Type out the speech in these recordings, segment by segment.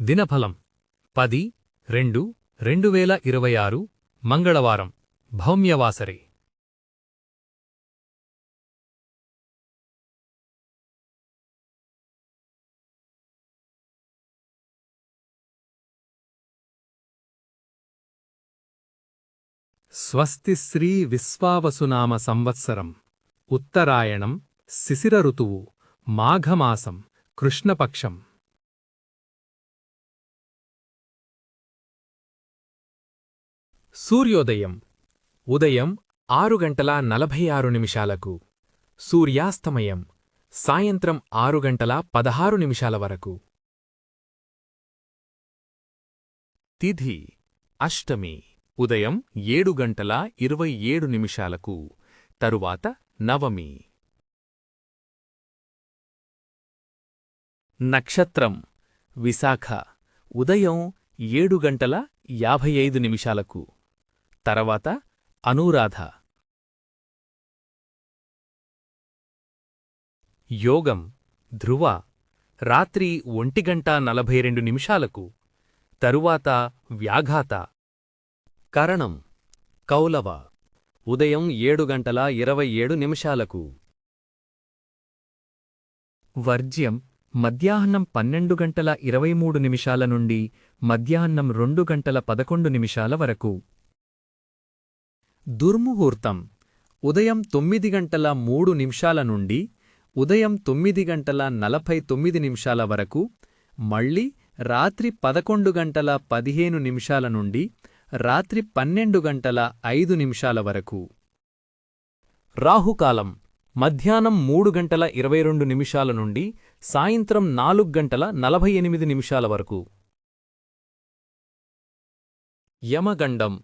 దినఫలం 10/2/2026 మంగళవారం భౌమ్యవాసరే. స్వస్తి శ్రీ విశ్వావసునామ సంవత్సరం ఉత్తరాయణం శిశిర ఋతువు మాఘమాసం కృష్ణపక్షం. సూర్యోదయం ఉదయం 6:46 సూర్యాస్తమయం సాయంత్రం 6:16 వరకు. తిథి అష్టమి ఉదయం 7:27 తరువాత నవమి. నక్షత్రం విశాఖ ఉదయం 7:55 తర్వాత అనూరాధ. యోగం ధ్రువ రాత్రి 1:42 తరువాత వ్యాఘాత. కరణం కౌలవ ఉదయం 7:27 వర్జ్యం మధ్యాహ్నం 12:23 నుండి మధ్యాహ్నం 2:11 వరకు. దుర్ముహూర్తం ఉదయం 9:03 నుండి ఉదయం 9:49 వరకు, మళ్ళీ రాత్రి 11:15 నుండి రాత్రి 12:05 వరకు. రాహుకాలం మధ్యాహ్నం 3:22 నుండి సాయంత్రం 4:48 వరకు. యమగండం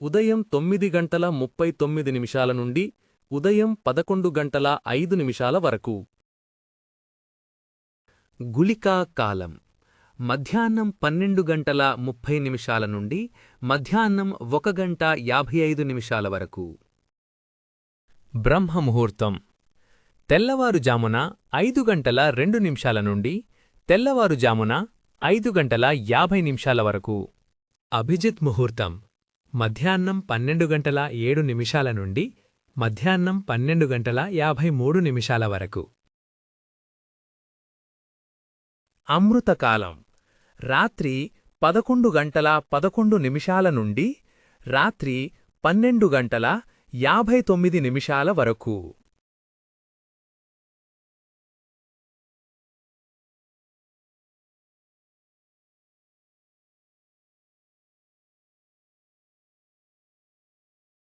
ఉదయం 9:39 నుండి ఉదయం 11:05 వరకు. గుళికా కాలం మధ్యాహ్నం 12:30 నుండి మధ్యాహ్నం 1:55 వరకు. బ్రహ్మముహూర్తం తెల్లవారుజామున 5:02 నుండి తెల్లవారుజామున 5:50 వరకు. అభిజిత్ ముహూర్తం మధ్యాహ్నం 12:07 నుండి మధ్యాహ్నం 12:53 వరకు. అమృతకాలం రాత్రి 11:11 నుండి రాత్రి 12:59 వరకు.